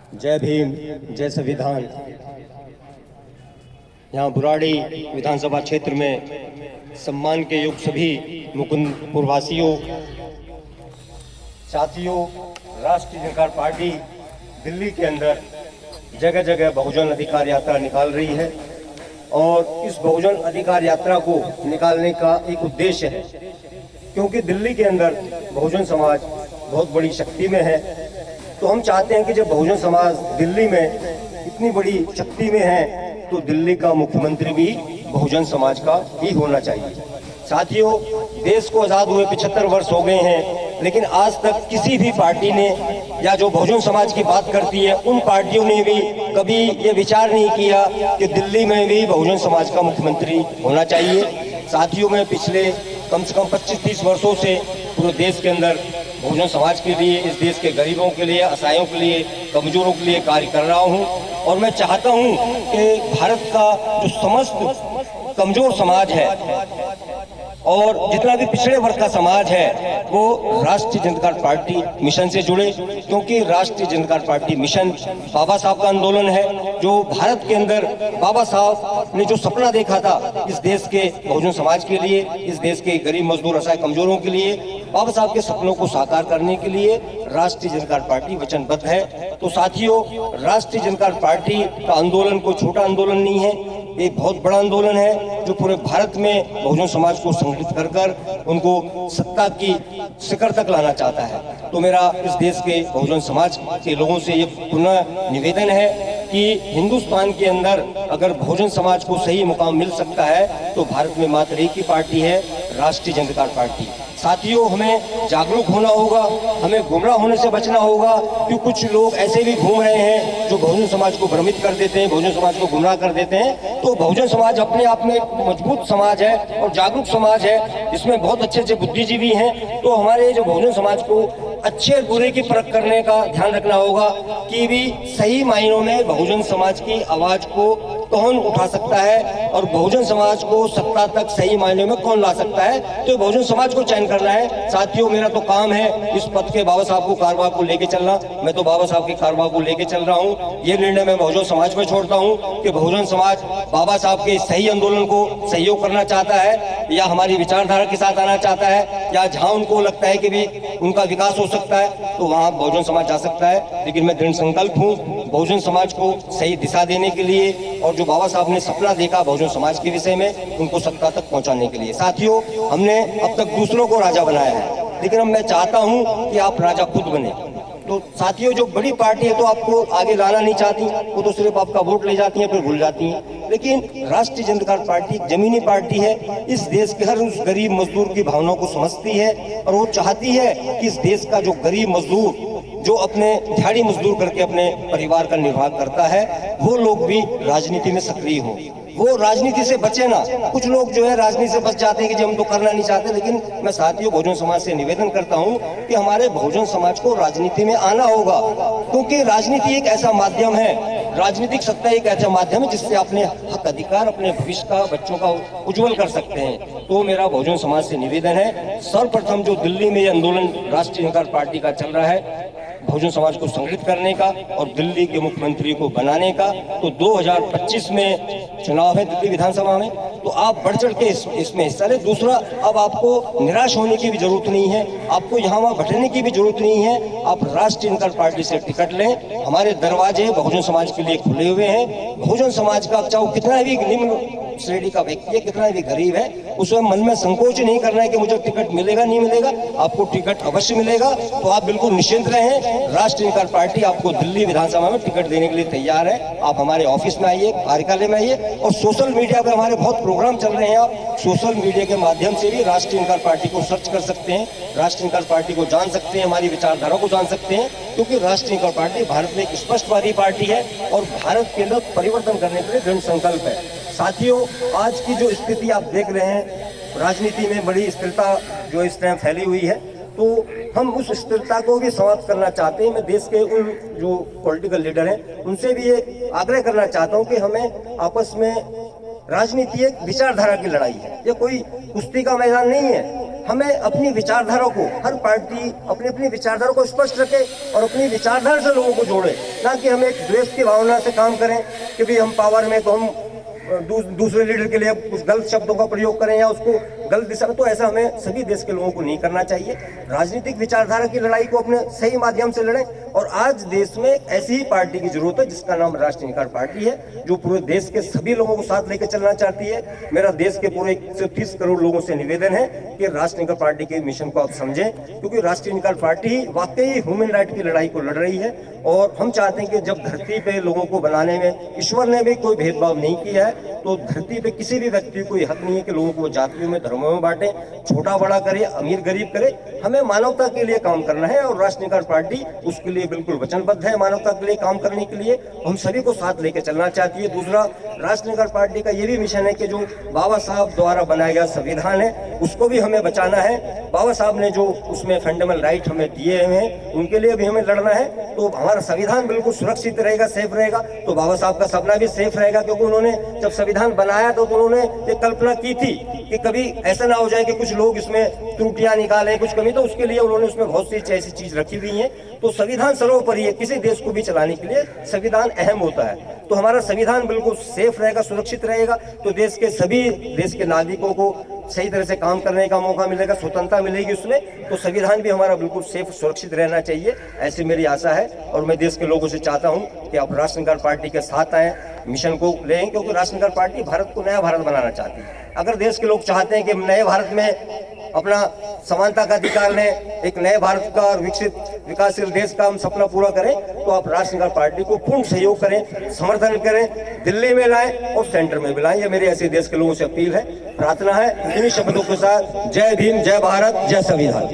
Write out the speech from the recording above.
जय भीम, जय संविधान। यहाँ बुराड़ी विधानसभा क्षेत्र में सम्मान के युग सभी मुकुंदपुर वासियों, साथियों, राष्ट्रीय जनता पार्टी दिल्ली के अंदर जगह जगह बहुजन अधिकार यात्रा निकाल रही है और इस बहुजन अधिकार यात्रा को निकालने का एक उद्देश्य है, क्योंकि दिल्ली के अंदर बहुजन समाज बहुत बड़ी शक्ति में है। तो हम चाहते हैं कि जब बहुजन समाज दिल्ली में इतनी बड़ी शक्ति में है तो दिल्ली का मुख्यमंत्री भी बहुजन समाज का ही होना चाहिए। साथियों, देश को आज़ाद हुए 75 वर्ष हो गए हैं, लेकिन आज तक किसी भी पार्टी ने या जो बहुजन समाज की बात करती है उन पार्टियों ने भी कभी ये विचार नहीं किया कि दिल्ली में भी बहुजन समाज का मुख्यमंत्री होना चाहिए। साथियों, मैं पिछले कम से कम 25-30 वर्षों से पूरे देश के अंदर बहुजन समाज के लिए, इस देश के गरीबों के लिए, असहायों के लिए, कमजोरों के लिए कार्य कर रहा हूं और मैं चाहता हूं कि भारत का जो समस्त कमजोर समाज है और जितना भी पिछड़े वर्ग का समाज है वो राष्ट्रीय जनता पार्टी मिशन से जुड़े, क्योंकि राष्ट्रीय जनता पार्टी मिशन बाबा साहब का आंदोलन है। जो भारत के अंदर बाबा साहब ने जो सपना देखा था इस देश के बहुजन समाज के लिए, इस देश के गरीब मजदूर असहाय कमजोरों के लिए, बाबा साहब के सपनों को साकार करने के लिए राष्ट्रीय जनता पार्टी वचनबद्ध है। तो साथियों, राष्ट्रीय जनता पार्टी का आंदोलन कोई छोटा आंदोलन नहीं है, एक बहुत बड़ा आंदोलन है जो पूरे भारत में बहुजन समाज को संगठित कर कर उनको सत्ता की शिखर तक लाना चाहता है। तो मेरा इस देश के बहुजन समाज के लोगों से ये पुनः निवेदन है कि हिंदुस्तान के अंदर अगर बहुजन समाज को सही मुकाम मिल सकता है तो भारत में मात्र एक ही पार्टी है, राष्ट्रीय जनता पार्टी। साथियों, हमें जागरूक होना होगा, हमें गुमराह होने से बचना होगा, क्योंकि कुछ लोग ऐसे भी घूम रहे हैं जो बहुजन समाज को भ्रमित कर देते हैं, बहुजन समाज को गुमराह कर देते हैं। तो बहुजन समाज अपने आप में एक मजबूत समाज है और जागरूक समाज है, इसमें बहुत अच्छे अच्छे बुद्धिजीवी हैं। तो हमारे जो बहुजन समाज को अच्छे और बुरे की परख करने का ध्यान रखना होगा कि भी सही मायनों में बहुजन समाज की आवाज को कौन उठा सकता है और बहुजन समाज को सत्ता तक सही मायने में कौन ला सकता है, तो बहुजन समाज को चयन करना है। साथियों, मेरा तो काम है इस पद के बाबा साहब को कारवां को लेके चलना। मैं तो बाबा साहब के कारवां को लेके चल रहा हूँ। ये निर्णय मैं बहुजन समाज में छोड़ता हूँ कि बहुजन समाज बाबा साहब के सही आंदोलन को सहयोग करना चाहता है या हमारी विचारधारा के साथ आना चाहता है, या जहाँ उनको लगता है कि भी उनका विकास हो सकता है तो वहाँ बहुजन समाज जा सकता है। लेकिन मैं दृढ़ संकल्प हूँ बहुजन समाज को सही दिशा देने के लिए और जो बाबा साहब ने सपना देखा बहुजन समाज के विषय में उनको सत्ता तक पहुंचाने के लिए। साथियों, हमने अब तक दूसरों को राजा बनाया है, लेकिन अब मैं चाहता हूं कि आप राजा खुद बने। तो साथियों, जो बड़ी पार्टी है तो आपको आगे लाना नहीं चाहती, वो तो सिर्फ आपका वोट ले जाती है फिर भूल जाती है। लेकिन राष्ट्रीय जनता पार्टी जमीनी पार्टी है, इस देश के हर उस गरीब मजदूर की भावनाओं को समझती है और वो चाहती है कि इस देश का जो गरीब मजदूर जो अपने दिहाड़ी मजदूर करके अपने परिवार का निर्वाह करता है वो लोग भी राजनीति में सक्रिय हों, वो राजनीति से बचे ना। कुछ लोग जो है राजनीति से बच जाते हैं कि जो हम तो करना नहीं चाहते, लेकिन मैं साथियों बहुजन समाज से निवेदन करता हूं कि हमारे बहुजन समाज को राजनीति में आना होगा, क्योंकि राजनीति एक ऐसा माध्यम है, राजनीतिक सत्ता एक ऐसा माध्यम है जिससे अपने हक अधिकार, अपने भविष्य का, बच्चों का उज्जवल कर सकते हैं। तो मेरा बहुजन समाज से निवेदन है, सर्वप्रथम जो दिल्ली में ये आंदोलन राष्ट्रीय जनता पार्टी का चल रहा है बहुजन समाज को संगठित करने का और दिल्ली के मुख्यमंत्री को बनाने का, तो 2025 में चुनाव है दिल्ली विधानसभा में, तो आप बढ़ चढ़ के इसमें हिस्सा लें। दूसरा, अब आपको निराश होने की भी जरूरत नहीं है, आपको यहाँ वहाँ भटकने की भी जरूरत नहीं है। आप राष्ट्रीय जनता पार्टी से टिकट लें, हमारे दरवाजे बहुजन समाज के लिए खुले हुए हैं। बहुजन समाज का चाहे कितना भी निम्न श्रेणी का व्यक्ति है, कितना भी गरीब है, उसमें मन में संकोच नहीं करना है कि मुझे टिकट मिलेगा नहीं मिलेगा, आपको टिकट अवश्य मिलेगा। तो आप बिल्कुल निश्चिंत रहें, राष्ट्रीय जनता पार्टी आपको दिल्ली विधानसभा में टिकट देने के लिए तैयार है। आप हमारे ऑफिस में आइए, कार्यालय में आइए और सोशल मीडिया पर हमारे बहुत प्रोग्राम चल रहे हैं। आप सोशल मीडिया के माध्यम से भी राष्ट्रीय जनता पार्टी को सर्च कर सकते हैं, राष्ट्रीय जनता पार्टी को जान सकते हैं, हमारी विचारधारा को जान सकते हैं, क्योंकि राष्ट्रीय जनता पार्टी भारत में एक स्पष्टवादी पार्टी है और भारत के अंदर परिवर्तन करने के लिए दृढ़ संकल्प है। साथियों, आज की जो स्थिति आप देख रहे हैं, राजनीति में बड़ी स्थिरता जो इस टाइम फैली हुई है, तो हम उस स्थिरता को भी समाप्त करना चाहते हैं। मैं देश के उन जो पॉलिटिकल लीडर हैं उनसे भी ये आग्रह करना चाहता हूं कि हमें आपस में, राजनीति एक विचारधारा की लड़ाई है, ये कोई कुश्ती का मैदान नहीं है। हमें अपनी विचारधारा को, हर पार्टी अपनी अपनी विचारधारा को स्पष्ट रखे और अपनी विचारधारा से लोगों को जोड़े, ना कि हम एक द्वेष की भावना से काम करें कि भी हम पावर में तो हम दूसरे लीडर के लिए कुछ गलत शब्दों का प्रयोग करें या उसको गलत दिशा में। तो ऐसा हमें सभी देश के लोगों को नहीं करना चाहिए। राजनीतिक विचारधारा की लड़ाई को अपने सही माध्यम से लड़ें। और आज देश में ऐसी ही पार्टी की जरूरत है जिसका नाम राष्ट्रीय निकार पार्टी है, जो पूरे देश के सभी लोगों को साथ लेकर चलना चाहती है। मेरा देश के पूरे 130 करोड़ लोगों से निवेदन है कि राष्ट्रीय निकार पार्टी के मिशन को आप समझें, क्योंकि राष्ट्रीय निकार पार्टी ही वाकई ह्यूमन राइट की लड़ाई को लड़ रही है। और हम चाहते हैं कि जब धरती पे लोगों को बनाने में ईश्वर ने भी कोई भेदभाव नहीं किया है, तो धरती पे किसी भी व्यक्ति को हक नहीं है कि लोगों को जातियों में, धर्मों में बांटे, छोटा बड़ा करे, अमीर गरीब करे। हमें मानवता के लिए काम करना है और राष्ट्रीय निकार पार्टी उसके लिए बिल्कुल वचनबद्ध है। मानवता के लिए काम करने के लिए हम सभी को साथ लेकर चलना चाहती है। दूसरा, राष्ट्रीय निकार पार्टी का ये भी मिशन है कि जो बाबा साहब द्वारा बनाया गया संविधान है उसको भी हमें बचाना है। बाबा साहब ने जो उसमें फंडामेंटल राइट हमें दिए हुए हैं उनके लिए भी हमें लड़ना है। तो हमारा संविधान बिल्कुल सुरक्षित रहेगा, सेफ रहेगा, तो बाबा साहब का सपना भी सेफ रहेगा। क्योंकि उन्होंने जब संविधान बनाया तो उन्होंने ये कल्पना की थी कि कभी ऐसा ना हो जाए कि कुछ लोग इसमें त्रुटियां निकालें, कुछ कमी, तो उसके लिए उन्होंने उसमें बहुत सी ऐसी चीज रखी हुई है। तो संविधान सर्वोपरि है, किसी देश को भी चलाने के लिए संविधान अहम होता है। तो हमारा संविधान बिल्कुल सेफ रहेगा, सुरक्षित रहेगा, तो देश के सभी देश के नागरिकों को सही तरह से काम करने का मौका मिलेगा, स्वतंत्रता मिलेगी उसमें। तो संविधान भी हमारा बिल्कुल सेफ, सुरक्षित रहना चाहिए, ऐसी मेरी आशा है। और मैं देश के लोगों से चाहता हूँ कि आप राष्ट्रीय निकार पार्टी के साथ आएं, मिशन को लें, क्योंकि राष्ट्रीय निकार पार्टी भारत को नया भारत बनाना चाहती है। अगर देश के लोग चाहते हैं कि नए भारत में अपना समानता का अधिकार लें, एक नए भारत का और विकसित विकासशील देश का हम सपना पूरा करें, तो आप राष्ट्रीय निकार पार्टी को पूर्ण सहयोग करें, समर्थन करें, दिल्ली में लाएं और सेंटर में भी लाएं। ये मेरी ऐसे देश के लोगों से अपील है, प्रार्थना है। इन्हीं शब्दों के साथ जय भीम, जय भारत, जय संविधान।